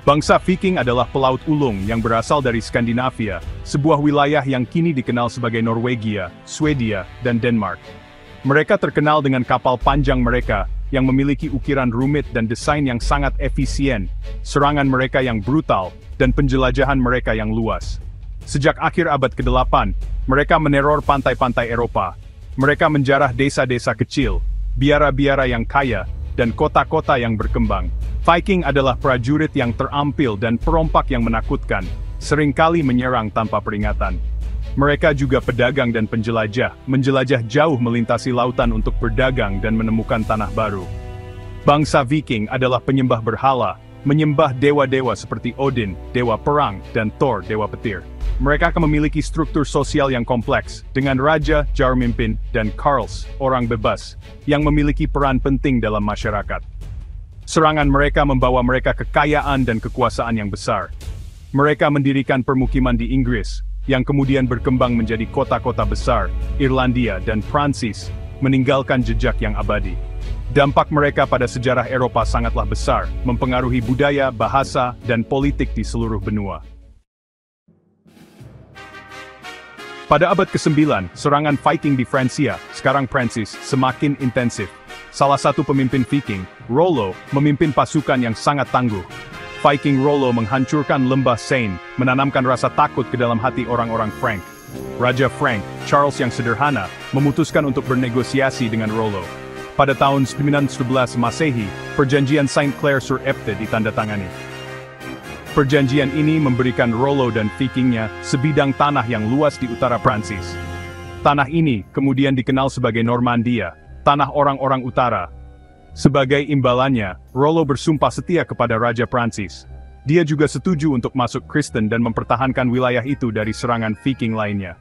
Bangsa Viking adalah pelaut ulung yang berasal dari Skandinavia, sebuah wilayah yang kini dikenal sebagai Norwegia, Swedia, dan Denmark. Mereka terkenal dengan kapal panjang mereka, yang memiliki ukiran rumit dan desain yang sangat efisien, serangan mereka yang brutal, dan penjelajahan mereka yang luas. Sejak akhir abad ke-8, mereka meneror pantai-pantai Eropa. Mereka menjarah desa-desa kecil, biara-biara yang kaya, dan kota-kota yang berkembang. Viking adalah prajurit yang terampil dan perompak yang menakutkan, seringkali menyerang tanpa peringatan. Mereka juga pedagang dan penjelajah, menjelajah jauh melintasi lautan untuk berdagang dan menemukan tanah baru. Bangsa Viking adalah penyembah berhala, menyembah dewa-dewa seperti Odin, dewa perang, dan Thor, dewa petir. Mereka memiliki struktur sosial yang kompleks, dengan raja, jarmimpin, dan Karls, orang bebas, yang memiliki peran penting dalam masyarakat. Serangan mereka membawa mereka kekayaan dan kekuasaan yang besar. Mereka mendirikan permukiman di Inggris, yang kemudian berkembang menjadi kota-kota besar, Irlandia dan Prancis, meninggalkan jejak yang abadi. Dampak mereka pada sejarah Eropa sangatlah besar, mempengaruhi budaya, bahasa, dan politik di seluruh benua. Pada abad ke-9, serangan Viking di Francia, sekarang Prancis, semakin intensif. Salah satu pemimpin Viking, Rollo, memimpin pasukan yang sangat tangguh. Viking Rollo menghancurkan lembah Seine, menanamkan rasa takut ke dalam hati orang-orang Frank. Raja Frank, Charles yang sederhana, memutuskan untuk bernegosiasi dengan Rollo. Pada tahun 911 Masehi, perjanjian Saint-Clair-sur-Epte ditandatangani. Perjanjian ini memberikan Rollo dan Vikingnya sebidang tanah yang luas di utara Prancis. Tanah ini kemudian dikenal sebagai Normandia, tanah orang-orang utara. Sebagai imbalannya, Rollo bersumpah setia kepada Raja Prancis. Dia juga setuju untuk masuk Kristen dan mempertahankan wilayah itu dari serangan Viking lainnya.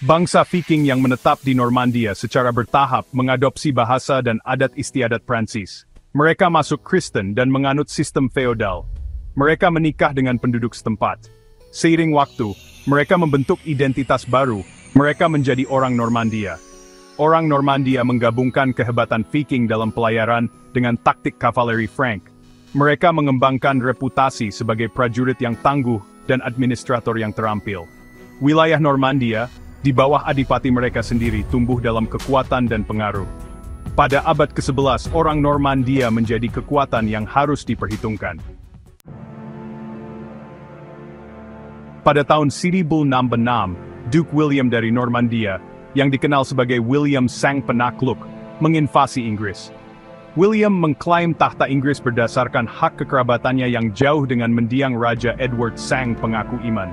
Bangsa Viking yang menetap di Normandia secara bertahap mengadopsi bahasa dan adat istiadat Prancis. Mereka masuk Kristen dan menganut sistem feodal. Mereka menikah dengan penduduk setempat. Seiring waktu, mereka membentuk identitas baru. Mereka menjadi orang Normandia. Orang Normandia menggabungkan kehebatan Viking dalam pelayaran dengan taktik kavaleri Frank. Mereka mengembangkan reputasi sebagai prajurit yang tangguh dan administrator yang terampil. Wilayah Normandia, di bawah adipati mereka sendiri, tumbuh dalam kekuatan dan pengaruh. Pada abad ke-11, orang Normandia menjadi kekuatan yang harus diperhitungkan. Pada tahun 1066, Duke William dari Normandia, yang dikenal sebagai William Sang Penakluk, menginvasi Inggris. William mengklaim tahta Inggris berdasarkan hak kekerabatannya yang jauh dengan mendiang Raja Edward Sang Pengaku Iman.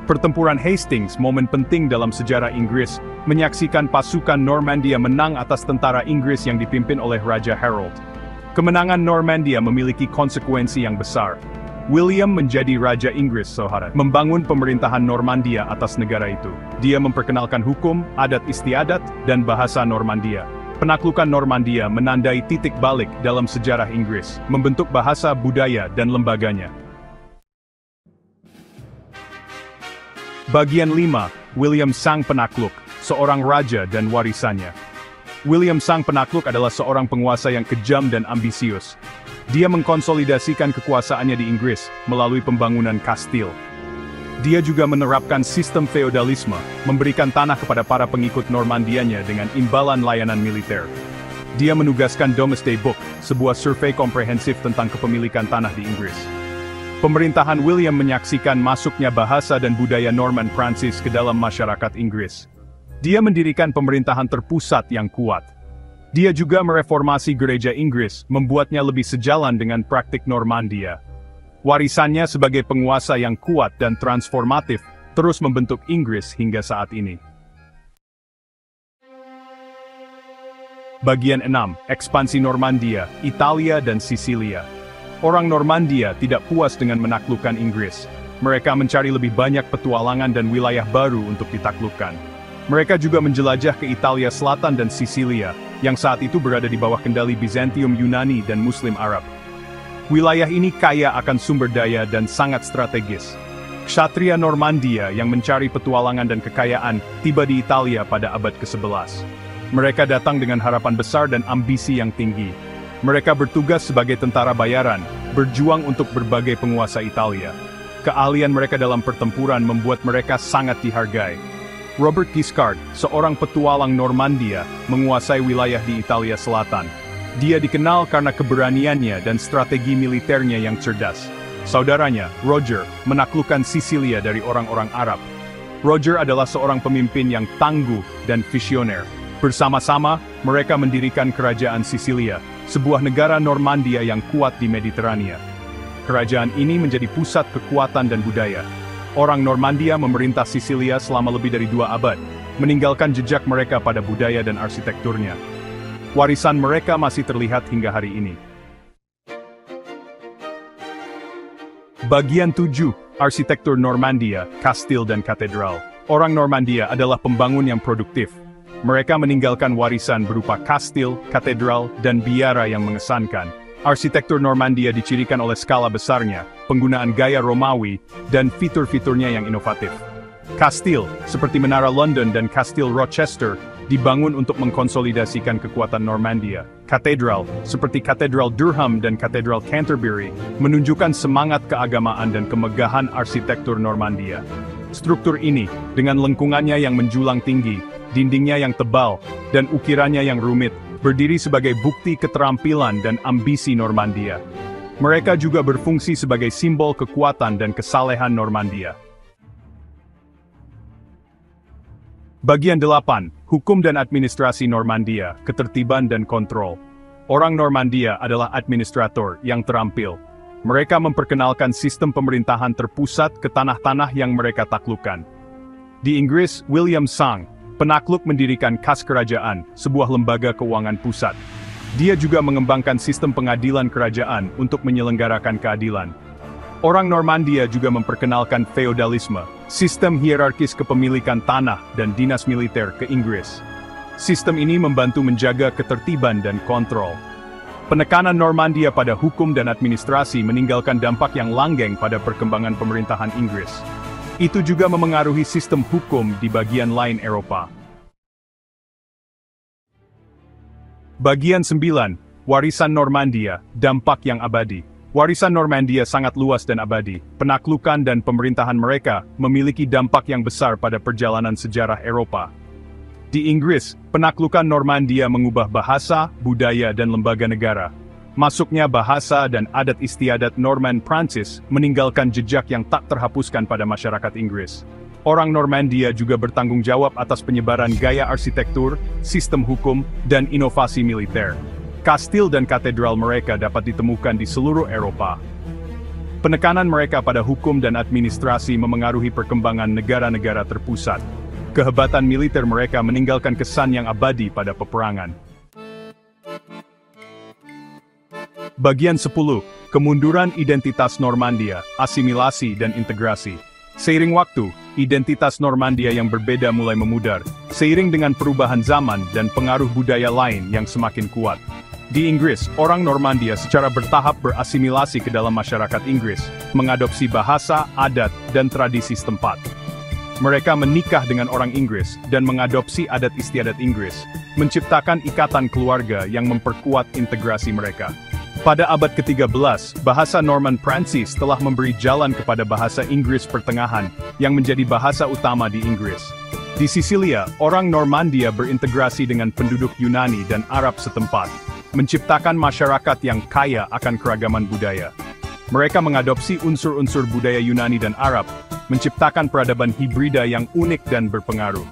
Pertempuran Hastings, momen penting dalam sejarah Inggris, menyaksikan pasukan Normandia menang atas tentara Inggris yang dipimpin oleh Raja Harold. Kemenangan Normandia memiliki konsekuensi yang besar. William menjadi Raja Inggris, saudara, membangun pemerintahan Normandia atas negara itu. Dia memperkenalkan hukum, adat istiadat, dan bahasa Normandia. Penaklukan Normandia menandai titik balik dalam sejarah Inggris, membentuk bahasa, budaya, dan lembaganya. Bagian 5, William Sang Penakluk, seorang raja dan warisannya. William Sang Penakluk adalah seorang penguasa yang kejam dan ambisius. Dia mengkonsolidasikan kekuasaannya di Inggris melalui pembangunan kastil. Dia juga menerapkan sistem feodalisme, memberikan tanah kepada para pengikut Normandianya dengan imbalan layanan militer. Dia menugaskan Domesday Book, sebuah survei komprehensif tentang kepemilikan tanah di Inggris. Pemerintahan William menyaksikan masuknya bahasa dan budaya Norman Prancis ke dalam masyarakat Inggris. Dia mendirikan pemerintahan terpusat yang kuat. Dia juga mereformasi gereja Inggris, membuatnya lebih sejalan dengan praktik Normandia. Warisannya sebagai penguasa yang kuat dan transformatif terus membentuk Inggris hingga saat ini. Bagian 6, Ekspansi Normandia, Italia dan Sisilia. Orang Normandia tidak puas dengan menaklukkan Inggris. Mereka mencari lebih banyak petualangan dan wilayah baru untuk ditaklukkan. Mereka juga menjelajah ke Italia Selatan dan Sisilia, yang saat itu berada di bawah kendali Bizantium Yunani dan Muslim Arab. Wilayah ini kaya akan sumber daya dan sangat strategis. Ksatria Normandia yang mencari petualangan dan kekayaan tiba di Italia pada abad ke-11. Mereka datang dengan harapan besar dan ambisi yang tinggi. Mereka bertugas sebagai tentara bayaran, berjuang untuk berbagai penguasa Italia. Keahlian mereka dalam pertempuran membuat mereka sangat dihargai. Robert Guiscard, seorang petualang Normandia, menguasai wilayah di Italia Selatan. Dia dikenal karena keberaniannya dan strategi militernya yang cerdas. Saudaranya, Roger, menaklukkan Sisilia dari orang-orang Arab. Roger adalah seorang pemimpin yang tangguh dan visioner. Bersama-sama, mereka mendirikan kerajaan Sisilia, sebuah negara Normandia yang kuat di Mediterania. Kerajaan ini menjadi pusat kekuatan dan budaya. Orang Normandia memerintah Sisilia selama lebih dari 2 abad, meninggalkan jejak mereka pada budaya dan arsitekturnya. Warisan mereka masih terlihat hingga hari ini. Bagian 7, Arsitektur Normandia, Kastil dan Katedral. Orang Normandia adalah pembangun yang produktif. Mereka meninggalkan warisan berupa kastil, katedral, dan biara yang mengesankan. Arsitektur Normandia dicirikan oleh skala besarnya, penggunaan gaya Romawi, dan fitur-fiturnya yang inovatif. Kastil, seperti Menara London dan Kastil Rochester, dibangun untuk mengkonsolidasikan kekuatan Normandia. Katedral, seperti Katedral Durham dan Katedral Canterbury, menunjukkan semangat keagamaan dan kemegahan arsitektur Normandia. Struktur ini, dengan lengkungannya yang menjulang tinggi, dindingnya yang tebal, dan ukirannya yang rumit, berdiri sebagai bukti keterampilan dan ambisi Normandia. Mereka juga berfungsi sebagai simbol kekuatan dan kesalehan Normandia. Bagian 8, Hukum dan Administrasi Normandia, Ketertiban dan Kontrol. Orang Normandia adalah administrator yang terampil. Mereka memperkenalkan sistem pemerintahan terpusat ke tanah-tanah yang mereka taklukkan. Di Inggris, William Sang, penakluk, mendirikan Kas Kerajaan, sebuah lembaga keuangan pusat. Dia juga mengembangkan sistem pengadilan kerajaan untuk menyelenggarakan keadilan. Orang Normandia juga memperkenalkan feodalisme, sistem hierarkis kepemilikan tanah dan dinas militer ke Inggris. Sistem ini membantu menjaga ketertiban dan kontrol. Penekanan Normandia pada hukum dan administrasi meninggalkan dampak yang langgeng pada perkembangan pemerintahan Inggris. Itu juga memengaruhi sistem hukum di bagian lain Eropa. Bagian 9, Warisan Normandia, Dampak yang Abadi. Warisan Normandia sangat luas dan abadi. Penaklukan dan pemerintahan mereka memiliki dampak yang besar pada perjalanan sejarah Eropa. Di Inggris, penaklukan Normandia mengubah bahasa, budaya dan lembaga negara. Masuknya bahasa dan adat istiadat Norman Prancis meninggalkan jejak yang tak terhapuskan pada masyarakat Inggris. Orang Normandia juga bertanggung jawab atas penyebaran gaya arsitektur, sistem hukum, dan inovasi militer. Kastil dan katedral mereka dapat ditemukan di seluruh Eropa. Penekanan mereka pada hukum dan administrasi memengaruhi perkembangan negara-negara terpusat. Kehebatan militer mereka meninggalkan kesan yang abadi pada peperangan. Bagian 10, Kemunduran Identitas Normandia, Asimilasi dan Integrasi. Seiring waktu, identitas Normandia yang berbeda mulai memudar, seiring dengan perubahan zaman dan pengaruh budaya lain yang semakin kuat. Di Inggris, orang Normandia secara bertahap berasimilasi ke dalam masyarakat Inggris, mengadopsi bahasa, adat, dan tradisi setempat. Mereka menikah dengan orang Inggris dan mengadopsi adat istiadat Inggris, menciptakan ikatan keluarga yang memperkuat integrasi mereka. Pada abad ke-13, bahasa Norman Prancis telah memberi jalan kepada bahasa Inggris pertengahan, yang menjadi bahasa utama di Inggris. Di Sisilia, orang Normandia berintegrasi dengan penduduk Yunani dan Arab setempat, menciptakan masyarakat yang kaya akan keragaman budaya. Mereka mengadopsi unsur-unsur budaya Yunani dan Arab, menciptakan peradaban hibrida yang unik dan berpengaruh.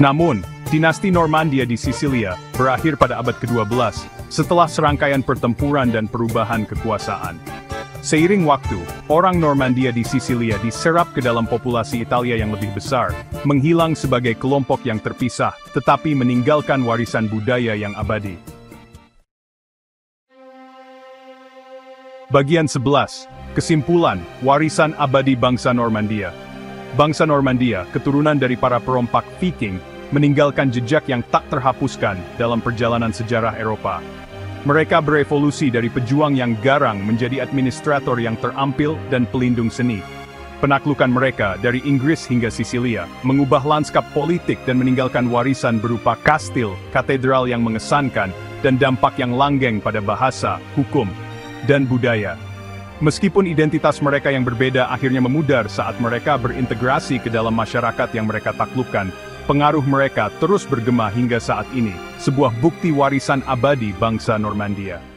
Namun, dinasti Normandia di Sisilia berakhir pada abad ke-12, setelah serangkaian pertempuran dan perubahan kekuasaan. Seiring waktu, orang Normandia di Sisilia diserap ke dalam populasi Italia yang lebih besar, menghilang sebagai kelompok yang terpisah, tetapi meninggalkan warisan budaya yang abadi. Bagian 11, Kesimpulan, Warisan Abadi Bangsa Normandia. Bangsa Normandia, keturunan dari para perompak Viking, meninggalkan jejak yang tak terhapuskan dalam perjalanan sejarah Eropa. Mereka berevolusi dari pejuang yang garang menjadi administrator yang terampil dan pelindung seni. Penaklukan mereka dari Inggris hingga Sisilia mengubah lanskap politik dan meninggalkan warisan berupa kastil, katedral yang mengesankan, dan dampak yang langgeng pada bahasa, hukum, dan budaya. Meskipun identitas mereka yang berbeda akhirnya memudar saat mereka berintegrasi ke dalam masyarakat yang mereka taklukkan, pengaruh mereka terus bergema hingga saat ini, sebuah bukti warisan abadi bangsa Normandia.